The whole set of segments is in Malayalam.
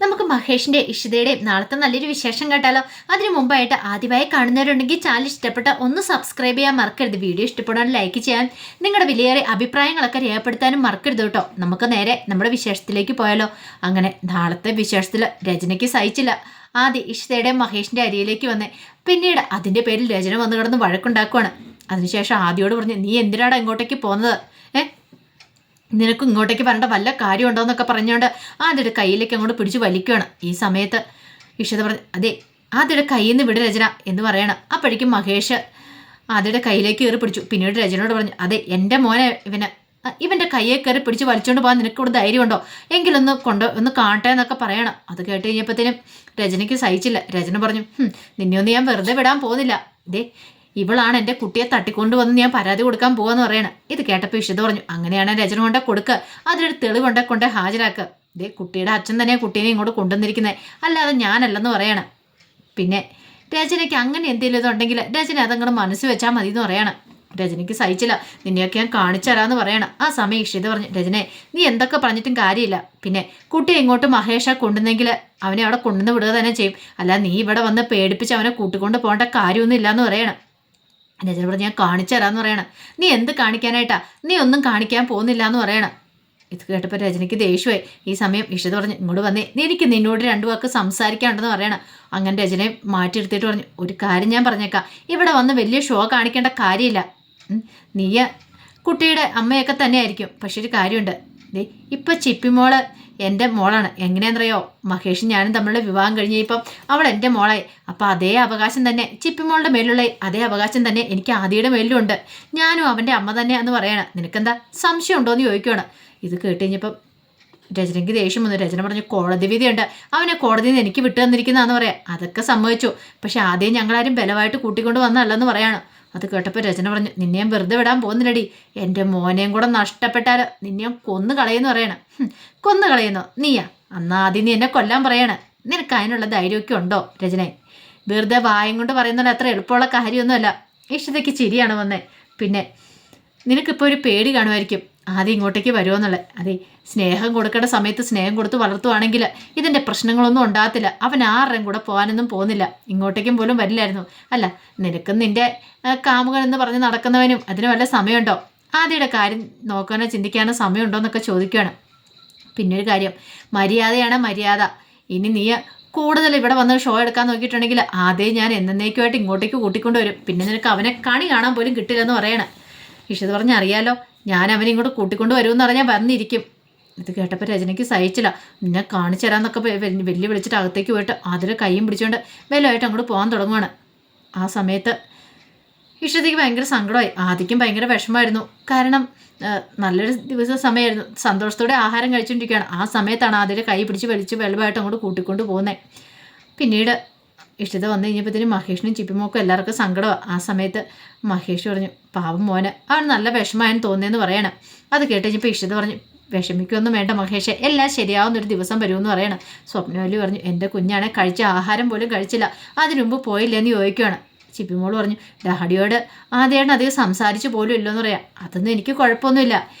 നമുക്ക് മഹേഷിന്റെ ഇഷിതയുടെയും നാളത്തെ നല്ലൊരു വിശേഷം കേട്ടാലോ. അതിനു മുമ്പായിട്ട് ആദ്യമായി കാണുന്നവരുണ്ടെങ്കിൽ ചാനൽ ഇഷ്ടപ്പെട്ട ഒന്ന് സബ്സ്ക്രൈബ് ചെയ്യാൻ മറക്കരുത്. വീഡിയോ ഇഷ്ടപ്പെടാൻ ലൈക്ക് ചെയ്യാൻ, നിങ്ങളുടെ വിലയേറെ അഭിപ്രായങ്ങളൊക്കെ രേഖപ്പെടുത്താനും മറക്കരുത് കേട്ടോ. നമുക്ക് നേരെ നമ്മുടെ വിശേഷത്തിലേക്ക് പോയാലോ. അങ്ങനെ നാളത്തെ വിശേഷത്തിൽ രചനയ്ക്ക് സഹിച്ചില്ല. ആദ്യം ഇഷിതയുടെയും മഹേഷിന്റെ അരിയിലേക്ക് വന്നേ. പിന്നീട് അതിന്റെ പേരിൽ രചന വന്നു കിടന്ന് വഴക്കുണ്ടാക്കുവാണ്. അതിനുശേഷം ആദ്യയോട് പറഞ്ഞു, നീ എന്തിനാണ് ഇങ്ങോട്ടേക്ക് പോകുന്നത്? നിനക്ക് ഇങ്ങോട്ടേക്ക് വരേണ്ട വല്ല കാര്യമുണ്ടോ എന്നൊക്കെ പറഞ്ഞുകൊണ്ട് ആദ്യയുടെ കയ്യിലേക്ക് അങ്ങോട്ട് പിടിച്ച് വലിക്കുകയാണ്. ഈ സമയത്ത് ഇഷിത പറഞ്ഞു, അതെ ആദ്യയുടെ കയ്യിൽ നിന്ന് വിട് രചന എന്ന് പറയണം. അപ്പോഴേക്കും മഹേഷ് ആദ്യയുടെ കയ്യിലേക്ക് കയറി പിടിച്ചു. പിന്നീട് രചനയോട് പറഞ്ഞു, അതെ എൻ്റെ മോനെ ഇവൻ്റെ കയ്യെ കയറി പിടിച്ച് വലിച്ചുകൊണ്ട് പോകാൻ നിനക്ക് ഇവിടെ ധൈര്യമുണ്ടോ? എങ്കിലൊന്ന് ഒന്ന് കാണട്ടെ എന്നൊക്കെ പറയണം. അത് കേട്ട് കഴിഞ്ഞപ്പോഴത്തേനും രചനയ്ക്ക് സഹിച്ചില്ല. രചന പറഞ്ഞു, നിന്നെയൊന്നും ഞാൻ വെറുതെ വിടാൻ പോകുന്നില്ല. ഇതേ ഇവളാണ് എൻ്റെ കുട്ടിയെ തട്ടിക്കൊണ്ടുവന്ന് ഞാൻ പരാതി കൊടുക്കാൻ പോവാന്ന് പറയണം. ഇത് കേട്ടപ്പോൾ ഇഷിത പറഞ്ഞു, അങ്ങനെയാണ് രചന കൊണ്ട് കൊടുക്കുക, അതിനൊരു തെളിവുണ്ടെ കൊണ്ട് ഹാജരാക്കുക. ഇതേ കുട്ടിയുടെ അച്ഛൻ തന്നെയാണ് കുട്ടീനെ ഇങ്ങോട്ട് കൊണ്ടുവന്നിരിക്കുന്നത്, അല്ലാതെ ഞാനല്ലെന്ന് പറയണം. പിന്നെ രചനയ്ക്ക് അങ്ങനെ എന്തെങ്കിലും ഇതുണ്ടെങ്കിൽ രചന അതങ്ങോട്ട് മനസ്സ് വെച്ചാൽ മതി എന്ന് പറയണം. രചനയ്ക്ക് സഹിച്ചില്ല. നിന്നെയൊക്കെ ഞാൻ കാണിച്ചു തരാമെന്ന് പറയണം. ആ സമയം ഇഷിത പറഞ്ഞു, രചനെ നീ എന്തൊക്കെ പറഞ്ഞിട്ടും കാര്യമില്ല. പിന്നെ കുട്ടിയെ ഇങ്ങോട്ട് മഹേഷ കൊണ്ടുവന്നെങ്കിൽ അവനെ അവിടെ കൊണ്ടുവന്ന് വിടുക തന്നെ ചെയ്യും, അല്ല നീ ഇവിടെ വന്ന് പേടിപ്പിച്ച് അവനെ കൂട്ടിക്കൊണ്ട് പോകേണ്ട കാര്യമൊന്നും ഇല്ലയെന്ന് പറയണം. രചന പറഞ്ഞു, ഞാൻ കാണിച്ചു തരാമെന്ന് പറയണം. നീ എന്ത് കാണിക്കാനായിട്ടാ? നീ ഒന്നും കാണിക്കാൻ പോകുന്നില്ല എന്ന് പറയണം. ഇത് കേട്ടപ്പോൾ രചനയ്ക്ക് ദേഷ്യമായി. ഈ സമയം ഇഷിത പറഞ്ഞു, ഇങ്ങോട്ട് വന്നേ, എനിക്ക് നിന്നോട് രണ്ടു വാക്ക് സംസാരിക്കാനുണ്ടെന്ന് പറയണം. അങ്ങനെ രചനയെ മാറ്റിയെടുത്തിട്ട് പറഞ്ഞു, ഒരു കാര്യം ഞാൻ പറഞ്ഞേക്കാം, ഇവിടെ വന്ന് വലിയ ഷോ കാണിക്കേണ്ട കാര്യമില്ല. നീ കുട്ടിയുടെ അമ്മയൊക്കെ തന്നെ ആയിരിക്കും, പക്ഷെ ഒരു കാര്യമുണ്ട്. ഇപ്പം ചിപ്പിമോള് എൻ്റെ മോളാണ്. എങ്ങനെയാണെന്നറിയോ, മഹേഷും ഞാനും തമ്മിലുള്ള വിവാഹം കഴിഞ്ഞപ്പം അവൾ എൻ്റെ മോളായി. അപ്പം അതേ അവകാശം തന്നെ ചിപ്പിമോളുടെ മേലുള്ള അതേ അവകാശം തന്നെ എനിക്ക് ആദിയുടെ മേലിലുണ്ട്. ഞാനും അവൻ്റെ അമ്മ തന്നെയാണെന്ന് പറയണം. നിനക്കെന്താ സംശയം ഉണ്ടോ എന്ന് ചോദിക്കുകയാണ്. ഇത് കേട്ട് കഴിഞ്ഞപ്പം രചനയ്ക്ക് ദേഷ്യം വന്നു. രചന പറഞ്ഞു, കോടതി വിധിയുണ്ട്, അവനെ കോടതിയിൽ നിന്ന് എനിക്ക് വിട്ടു തന്നിരിക്കുന്നതാന്ന് പറയാം. അതൊക്കെ സമ്മതിച്ചു, പക്ഷെ ആദ്യം ഞങ്ങളാരും ബലമായിട്ട് കൂട്ടിക്കൊണ്ട് വന്നല്ലെന്ന് പറയാണ്. അത് കേട്ടപ്പോൾ രചന പറഞ്ഞു, നിന്നെ ഞാൻ വെറുതെ വിടാൻ പോകുന്നില്ലടി, എൻ്റെ മോനെയും കൂടെ നഷ്ടപ്പെട്ടാൽ നിന്നെ ഞാൻ കൊന്നു കളയെന്ന് പറയണം. കൊന്നു കളയുന്നോ നീയാ? അന്ന് ആദ്യം നീ എന്നെ കൊല്ലാൻ പറയണം. നിനക്ക് അതിനുള്ള ധൈര്യമൊക്കെ ഉണ്ടോ രചന? വെറുതെ വായും കൊണ്ട് പറയുന്നത് അത്ര എളുപ്പമുള്ള കാര്യമൊന്നുമല്ല. ഇഷ്ടതയ്ക്ക് ചിരിയാണ് വന്നേ. പിന്നെ നിനക്കിപ്പോൾ ഒരു പേടി കാണുമായിരിക്കും ആദ്യം ഇങ്ങോട്ടേക്ക് വരുമോന്നുള്ളത്. അതെ, സ്നേഹം കൊടുക്കേണ്ട സമയത്ത് സ്നേഹം കൊടുത്ത് വളർത്തുവാണെങ്കിൽ ഇതിൻ്റെ പ്രശ്നങ്ങളൊന്നും ഉണ്ടാകത്തില്ല. അവൻ ആരുടെയും കൂടെ പോകാനൊന്നും പോകുന്നില്ല, ഇങ്ങോട്ടേക്കും പോലും വരില്ലായിരുന്നു. അല്ല, നിനക്കും നിൻ്റെ കാമുകൻ എന്ന് പറഞ്ഞ് നടക്കുന്നവനും അതിന് വല്ല സമയമുണ്ടോ? ആദ്യയുടെ കാര്യം നോക്കാനോ ചിന്തിക്കാനോ സമയമുണ്ടോ എന്നൊക്കെ ചോദിക്കുകയാണ്. പിന്നെ ഒരു കാര്യം, മര്യാദയാണ് മര്യാദ. ഇനി നീ കൂടുതൽ ഇവിടെ വന്ന് ഷോ എടുക്കാൻ നോക്കിയിട്ടുണ്ടെങ്കിൽ ആദ്യം ഞാൻ എന്നേക്കുമായിട്ട് ഇങ്ങോട്ടേക്ക് കൂട്ടിക്കൊണ്ട് വരും. പിന്നെ നിനക്ക് അവനെ കണി കാണാൻ പോലും കിട്ടില്ലെന്ന് പറയണം. ഇഷിത പറഞ്ഞ്, അറിയാലോ, ഞാൻ അവനെ ഇങ്ങോട്ട് കൂട്ടിക്കൊണ്ട് വരുമെന്ന് പറഞ്ഞാൽ വന്നിരിക്കും. ഇത് കേട്ടപ്പോൾ രചനയ്ക്ക് സഹിച്ചില്ല. നിന്നെ കാണിച്ചു തരാമെന്നൊക്കെ വലിയ വിളിച്ചിട്ട് അകത്തേക്ക് പോയിട്ട് അതിൽ കൈയും പിടിച്ചുകൊണ്ട് വെല്ലമായിട്ട് അങ്ങോട്ട് പോകാൻ തുടങ്ങുവാണ്. ആ സമയത്ത് ഇഷിതയ്ക്ക് ഭയങ്കര സങ്കടമായി. ആദ്യക്കും ഭയങ്കര വിഷമമായിരുന്നു. കാരണം നല്ലൊരു സമയമായിരുന്നു, സന്തോഷത്തോടെ ആഹാരം കഴിച്ചുകൊണ്ടിരിക്കുകയാണ്. ആ സമയത്താണ് അതിൽ കൈ പിടിച്ച് വലിച്ച് വെള്ളമായിട്ട് അങ്ങോട്ട് കൂട്ടിക്കൊണ്ട് പോകുന്നത്. പിന്നീട് ഇഷിത വന്നു കഴിഞ്ഞപ്പോഴത്തേനും മഹേഷിനും ചിപ്പിമോക്കും എല്ലാവർക്കും സങ്കടമാണ്. ആ സമയത്ത് മഹേഷ് പറഞ്ഞു, പാവം മോന് അവൻ നല്ല വിഷമമായെന്ന് തോന്നിയെന്ന് പറയണം. അത് കേട്ട് കഴിഞ്ഞപ്പോൾ ഇഷിത പറഞ്ഞു, വിഷമിക്കൊന്നും വേണ്ട മഹേഷ്, എല്ലാം ശരിയാവുന്നൊരു ദിവസം വരുമെന്ന് പറയണം. സ്വപ്നവല്ലി പറഞ്ഞു, എൻ്റെ കുഞ്ഞാണെ കഴിച്ച ആഹാരം പോലും കഴിച്ചില്ല, അതിനു മുമ്പ് പോയില്ലെന്ന് ചോദിക്കുകയാണ്. ചിപ്പിമോൾ പറഞ്ഞു, ഡാഡിയോട് ആദ്യമായിട്ട് അധികം സംസാരിച്ചു പോലും ഇല്ലെന്ന് പറയാം. അതൊന്നും എനിക്ക് കുഴപ്പമൊന്നുമില്ല.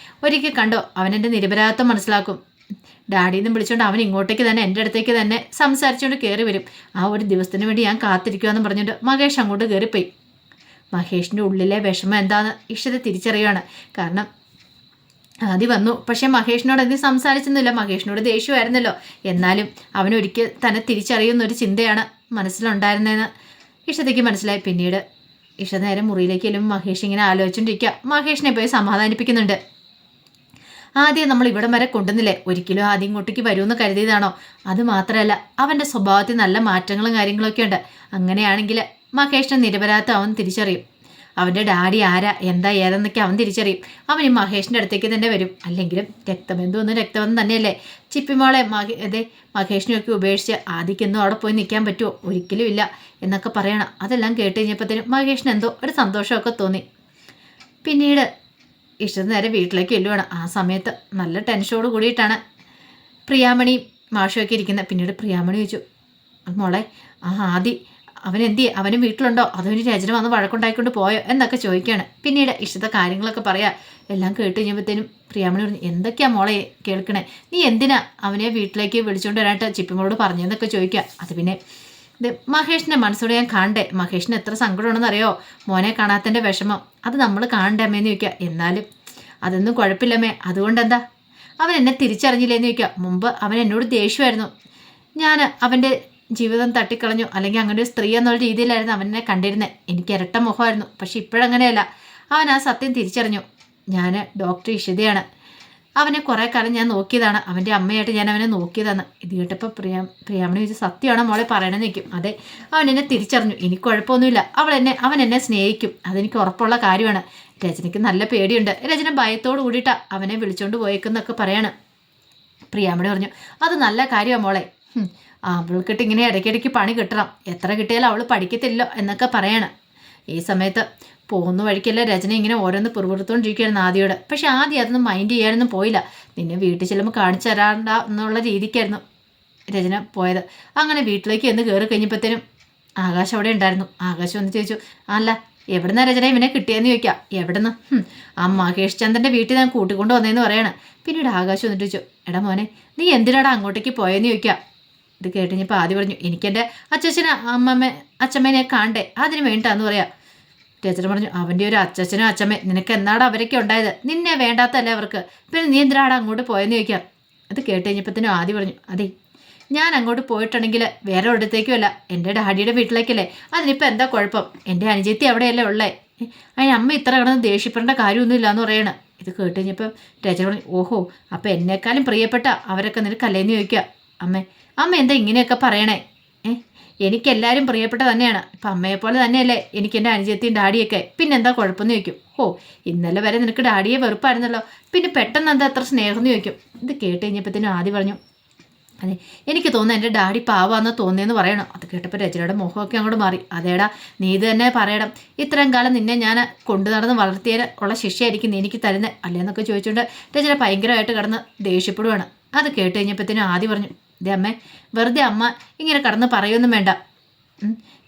ഒരിക്കൽ കണ്ടോ അവൻ എൻ്റെ നിരപരാധിത്വം മനസ്സിലാക്കും. ഡാഡിന്ന് വിളിച്ചുകൊണ്ട് അവൻ ഇങ്ങോട്ടേക്ക് തന്നെ എൻ്റെ അടുത്തേക്ക് തന്നെ സംസാരിച്ചുകൊണ്ട് കയറി വരും. ആ ഒരു ദിവസത്തിന് വേണ്ടി ഞാൻ കാത്തിരിക്കുമെന്ന് പറഞ്ഞിട്ട് മഹേഷ് അങ്ങോട്ട് കയറിപ്പോയി. മഹേഷിൻ്റെ ഉള്ളിലെ വിഷമം എന്താണെന്ന് ഇഷിത തിരിച്ചറിയുകയാണ്. കാരണം ആദ്യം വന്നു, പക്ഷേ മഹേഷിനോട് എന്ത് സംസാരിച്ചൊന്നുമില്ല. മഹേഷിനോട് ദേഷ്യമായിരുന്നല്ലോ, എന്നാലും അവനൊരിക്കൽ തന്നെ തിരിച്ചറിയുന്നൊരു ചിന്തയാണ് മനസ്സിലുണ്ടായിരുന്നതെന്ന് ഇഷിതയ്ക്ക് മനസ്സിലായി. പിന്നീട് ഇഷിത നേരെ മുറിയിലേക്ക് ചെല്ലുമ്പോൾ മഹേഷ് ഇങ്ങനെ ആലോചിച്ചുകൊണ്ടിരിക്കുക. മഹേഷിനെ പോയി സമാധാനിപ്പിക്കുന്നുണ്ട്. ആദ്യം നമ്മൾ ഇവിടം വരെ കൊണ്ടുവന്നില്ലേ, ഒരിക്കലും ആദ്യം ഇങ്ങോട്ടേക്ക് വരുമെന്ന് കരുതിയതാണോ? അത് മാത്രമല്ല, അവൻ്റെ സ്വഭാവത്തിൽ നല്ല മാറ്റങ്ങളും കാര്യങ്ങളൊക്കെ ഉണ്ട്. അങ്ങനെയാണെങ്കിൽ മഹേഷിനെ നിരപരാധിത്വം അവൻ തിരിച്ചറിയും. അവൻ്റെ ഡാഡി ആരാ എന്താ ഏതെന്നൊക്കെ അവൻ തിരിച്ചറിയും. അവൻ ഈ മഹേഷിൻ്റെ അടുത്തേക്ക് തന്നെ വരും. അല്ലെങ്കിലും രക്തബന്ധമൊന്നും രക്തബന്ധം തന്നെയല്ലേ. ചിപ്പിമോളെ മഹേഷിനെയൊക്കെ ഉപേക്ഷിച്ച് ആദ്യക്കൊന്നും അവിടെ പോയി നിൽക്കാൻ പറ്റുമോ? ഒരിക്കലും ഇല്ല എന്നൊക്കെ പറയണം. അതെല്ലാം കേട്ട് കഴിഞ്ഞപ്പോഴത്തേനും മഹേഷിന് എന്തോ ഒരു സന്തോഷമൊക്കെ തോന്നി. പിന്നീട് ഇഷ്ടം നേരെ വീട്ടിലേക്ക് ചെല്ലുവാണ്. ആ സമയത്ത് നല്ല ടെൻഷനോട് കൂടിയിട്ടാണ് പ്രിയാമണി മാഷുമൊക്കെ ഇരിക്കുന്നത്. പിന്നീട് പ്രിയാമണി ചോദിച്ചു, മോളെ ആദി അവനും വീട്ടിലുണ്ടോ അതോ ഇനി രചന വന്ന് വഴക്കുണ്ടായിക്കൊണ്ട് പോയോ എന്നൊക്കെ ചോദിക്കുകയാണ്. പിന്നീട് ഇഷ്ടത്തെ കാര്യങ്ങളൊക്കെ പറയാം. എല്ലാം കേട്ട് കഴിഞ്ഞപ്പോഴത്തേനും പ്രിയാമണി പറഞ്ഞു, എന്തൊക്കെയാ മോളെ കേൾക്കണേ, നീ എന്തിനാ അവനെ വീട്ടിലേക്ക് വിളിച്ചുകൊണ്ട് വരാനായിട്ട് ചിപ്പിമോളോട് പറഞ്ഞതെന്നൊക്കെ ചോദിക്കുക. അത് പിന്നെ മഹേഷിൻ്റെ മനസ്സോടെ ഞാൻ കാണണ്ടേ, മഹേഷിന് എത്ര സങ്കടമുണ്ടെന്ന് അറിയോ, മോനെ കാണാത്തതിൻ്റെ വിഷമം, അത് നമ്മൾ കാണണ്ടേ അമ്മയെന്ന് ചോദിക്കുക. എന്നാലും അതൊന്നും കുഴപ്പമില്ലമ്മേ, അതുകൊണ്ടെന്താ, അവൻ എന്നെ തിരിച്ചറിഞ്ഞില്ലേന്ന് ചോദിക്കുക. മുമ്പ് അവൻ എന്നോട് ദേഷ്യമായിരുന്നു, ഞാൻ അവൻ്റെ ജീവിതം തട്ടിക്കളഞ്ഞു, അല്ലെങ്കിൽ അങ്ങനെ ഒരു സ്ത്രീ എന്നുള്ള രീതിയിലായിരുന്നു അവനെ കണ്ടിരുന്നത്, എനിക്ക് ഇരട്ട മുഖമായിരുന്നു. പക്ഷെ ഇപ്പോഴങ്ങനെയല്ല, അവൻ ആ സത്യം തിരിച്ചറിഞ്ഞു. ഞാൻ ഡോക്ടർ ഇഷിതയാണ്, അവനെ കുറേ കാലം ഞാൻ നോക്കിയതാണ്, അവൻ്റെ അമ്മയായിട്ട് ഞാൻ അവനെ നോക്കിയതാണ്. ഇത് കേട്ടപ്പോൾ പ്രിയാമണി ചോദിച്ചു, സത്യമാണോ മോളെ പറയണമെന്ന് നിൽക്കും. അതെ, അവൻ എന്നെ തിരിച്ചറിഞ്ഞു, എനിക്ക് കുഴപ്പമൊന്നുമില്ല, അവൻ എന്നെ സ്നേഹിക്കും, അതെനിക്ക് ഉറപ്പുള്ള കാര്യമാണ്. രചനയ്ക്ക് നല്ല പേടിയുണ്ട്, രചന ഭയത്തോട് കൂടിയിട്ടാണ് അവനെ വിളിച്ചുകൊണ്ട് പോയേക്കെന്നൊക്കെ പറയാണ്. പ്രിയാമണി പറഞ്ഞു, അത് നല്ല കാര്യമാണ് മോളെ, അവൾക്കിട്ട് ഇങ്ങനെ ഇടയ്ക്കിടയ്ക്ക് പണി കിട്ടണം, എത്ര കിട്ടിയാലും അവൾ പഠിക്കത്തില്ലോ എന്നൊക്കെ പറയാണ്. ഈ സമയത്ത് പോകുന്ന വഴിക്കല്ലേ രചന ഇങ്ങനെ ഓരോന്ന് പുറപുറത്തോണ്ടിരിക്കുകയായിരുന്നു ആദ്യയോട്. പക്ഷെ ആദ്യം അതൊന്നും മൈൻഡ് ചെയ്യാനൊന്നും പോയില്ല. നിന്നെ വീട്ടിൽ ചെല്ലുമ്പോൾ കാണിച്ചു തരാണ്ട എന്നുള്ള രീതിക്കായിരുന്നു രചന പോയത്. അങ്ങനെ വീട്ടിലേക്ക് എന്ന് കയറി കഴിഞ്ഞപ്പോഴത്തേനും ആകാശ് അവിടെ ഉണ്ടായിരുന്നു. ആകാശ് വന്ന് ചോദിച്ചു, അല്ല എവിടുന്ന രചന ഇവനെ കിട്ടിയെന്ന് ചോദിക്കാം. എവിടുന്ന്? ആ മഹേഷ് ചന്ദ്രൻ്റെ വീട്ടിൽ ഞാൻ കൂട്ടിക്കൊണ്ട് വന്നതെന്ന് പറയാണ്. പിന്നീട് ആകാശ് വന്നിട്ട് ചോദിച്ചു, എടാ മോനെ നീ എന്തിനാടാ അങ്ങോട്ടേക്ക് പോയെന്ന് ചോദിക്കാം. ഇത് കേട്ടുകഴിഞ്ഞപ്പോൾ ആദ്യം പറഞ്ഞു, എനിക്കെൻ്റെ അച്ഛമ്മേനെ കാണണ്ടേ, അതിന് വേണ്ടിട്ടാന്ന് പറയാം. ടീച്ചർ പറഞ്ഞു, അവൻ്റെ ഒരു അച്ഛനും അച്ഛമ്മ നിനക്ക് എന്നാടാ അവരൊക്കെ ഉണ്ടായത്, നിന്നെ വേണ്ടാത്തല്ലേ അവർക്ക്, പിന്നെ നീ എന്തിനാടാ അങ്ങോട്ട് പോയെന്ന് ചോദിക്കാം. അത് കേട്ട് കഴിഞ്ഞപ്പോഴത്തേനും ആദ്യം പറഞ്ഞു, അതെ ഞാൻ അങ്ങോട്ട് പോയിട്ടുണ്ടെങ്കിൽ വേറെ ഒരിടത്തേക്കും അല്ല, എൻ്റെ ഡാഡിയുടെ വീട്ടിലേക്കല്ലേ, അതിനിപ്പോൾ എന്താ കുഴപ്പം, എൻ്റെ അനുജത്തി അവിടെയല്ലേ ഉള്ളേ, അതിന് അമ്മ ഇത്ര കിടന്ന് ദേഷ്യപ്പെടേണ്ട കാര്യമൊന്നുമില്ല എന്ന് പറയണം. ഇത് കേട്ട് കഴിഞ്ഞപ്പോൾ ടീച്ചർ പറഞ്ഞു, ഓഹോ അപ്പോൾ എന്നെക്കാളും പ്രിയപ്പെട്ട അവരൊക്കെ നിനക്കല്ലേന്ന് ചോദിക്കുക. അമ്മ എന്താ ഇങ്ങനെയൊക്കെ പറയണേ, എനിക്കെല്ലാവരും പ്രിയപ്പെട്ട തന്നെയാണ്, ഇപ്പം അമ്മയെപ്പോലെ തന്നെയല്ലേ എനിക്ക് എൻ്റെ അനുജത്തിയും ഡാഡിയൊക്കെ, പിന്നെന്താ കുഴപ്പമെന്ന് ചോദിക്കും. ഇന്നലെ വരെ നിനക്ക് ഡാഡിയെ വെറുപ്പായിരുന്നല്ലോ, പിന്നെ പെട്ടെന്ന് എന്താ അത്ര സ്നേഹം എന്ന് ചോദിക്കും. ഇത് കേട്ട് കഴിഞ്ഞപ്പോഴത്തേനും ആദ്യം പറഞ്ഞു, അതെ എനിക്ക് തോന്നുന്നു എൻ്റെ ഡാഡി പാവാന്ന് തോന്നിയെന്ന് പറയണം. അത് കേട്ടപ്പോൾ രചനയുടെ മുഖമൊക്കെ അങ്ങോട്ട് മാറി. അതേടാ നീ ഇത് തന്നെ പറയണം, ഇത്രയും കാലം നിന്നെ ഞാൻ കൊണ്ടു നടന്ന് വളർത്തിയതിന് ഉള്ള ശിക്ഷയായിരിക്കും നീ എനിക്ക് തരുന്നത് അല്ലേന്നൊക്കെ ചോദിച്ചുകൊണ്ട് രചന ഭയങ്കരമായിട്ട് കിടന്ന് ദേഷ്യപ്പെടുവാണ്. അത് കേട്ട് കഴിഞ്ഞപ്പോഴത്തേനും ആദ്യം പറഞ്ഞു, ഇതേ അമ്മേ വെറുതെ അമ്മ ഇങ്ങനെ കടന്ന് പറയൊന്നും വേണ്ട,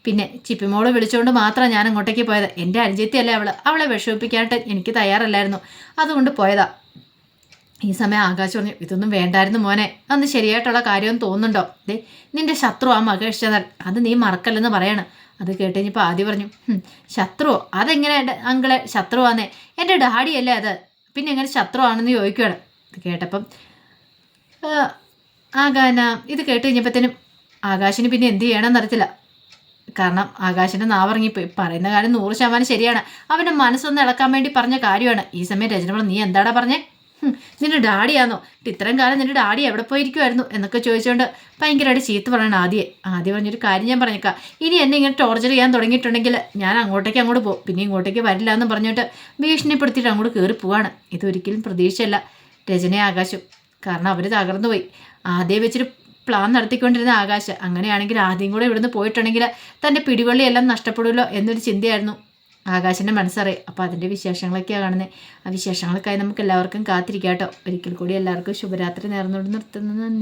പിന്നെ ചിപ്പിമോള് വിളിച്ചുകൊണ്ട് മാത്രം ഞാൻ അങ്ങോട്ടേക്ക് പോയത്, എൻ്റെ അനുജത്തിയല്ലേ അവളെ വിഷമിപ്പിക്കാനായിട്ട് എനിക്ക് തയ്യാറല്ലായിരുന്നു, അതുകൊണ്ട് പോയതാ. ഈ സമയം ആകാശ് പറഞ്ഞു, ഇതൊന്നും വേണ്ടായിരുന്നു മോനെ, അന്ന് ശരിയായിട്ടുള്ള കാര്യമൊന്നും തോന്നുന്നുണ്ടോ, നിന്റെ ശത്രു ആ മഹേഷ് ചന്ദ്രൻ, അത് നീ മറക്കല്ലെന്ന് പറയണം. അത് കേട്ട് കഴിഞ്ഞപ്പോൾ ആദ്യം പറഞ്ഞു, ശത്രുവോ, അതെങ്ങനെ അങ്കിളെ ശത്രുവാന്നേ, എൻ്റെ ഡാഡിയല്ലേ അത്, പിന്നെ എങ്ങനെ ശത്രു ആണെന്ന് ചോദിക്കുകയാണ്. ഇത് കേട്ടപ്പം ഇത് കേട്ട് കഴിഞ്ഞപ്പോഴത്തേനും ആകാശിന് പിന്നെ എന്ത് ചെയ്യണമെന്ന് അറിയത്തില്ല. കാരണം ആകാശിൻ്റെ നാവിറങ്ങിപ്പോയി. പറയുന്ന കാര്യം 100% ശരിയാണ്, അവൻ്റെ മനസ്സൊന്ന് ഇളക്കാൻ വേണ്ടി പറഞ്ഞ കാര്യമാണ്. ഈ സമയം രചന പറഞ്ഞു, നീ എന്താടാ പറഞ്ഞേ, നിന്റെ ഡാഡിയാന്നോ, ഇത്രയും കാലം നിന്റെ ഡാഡി എവിടെ പോയിരിക്കുമായിരുന്നു എന്നൊക്കെ ചോദിച്ചുകൊണ്ട് ഭയങ്കരമായിട്ട് ചീത്ത പറയണം. ആദ്യം പറഞ്ഞൊരു കാര്യം ഞാൻ പറഞ്ഞേക്കാം, ഇനി എന്നെ ഇങ്ങനെ ടോർച്ചർ ചെയ്യാൻ തുടങ്ങിയിട്ടുണ്ടെങ്കിൽ ഞാൻ അങ്ങോട്ടേക്ക് പോകും, പിന്നെ ഇങ്ങോട്ടേക്ക് വരില്ല എന്ന് പറഞ്ഞിട്ട് ഭീഷണിപ്പെടുത്തിയിട്ട് അങ്ങോട്ട് കയറി പോവാണ്. ഇതൊരിക്കലും പ്രതീക്ഷയല്ല രചനയെ ആകാശം, കാരണം അവർ തകർന്നു പോയി. ആദ്യം വെച്ചൊരു പ്ലാൻ നടത്തിക്കൊണ്ടിരുന്ന ആകാശ്, അങ്ങനെയാണെങ്കിൽ ആദ്യം കൂടെ ഇവിടുന്ന് പോയിട്ടുണ്ടെങ്കിൽ തൻ്റെ പിടിവള്ളിയെല്ലാം നഷ്ടപ്പെടുമല്ലോ എന്നൊരു ചിന്തയായിരുന്നു ആകാശിൻ്റെ മനസ്സറിയാം. അപ്പോൾ അതിൻ്റെ വിശേഷങ്ങളൊക്കെയാണ് കാണുന്നത്. ആ വിശേഷങ്ങൾക്കായി നമുക്ക് എല്ലാവർക്കും കാത്തിരിക്കാം കേട്ടോ. ഒരിക്കൽ കൂടി എല്ലാവർക്കും ശുഭരാത്രി നേർന്നുകൊണ്ട് നിർത്തുന്നു. നന്ദി.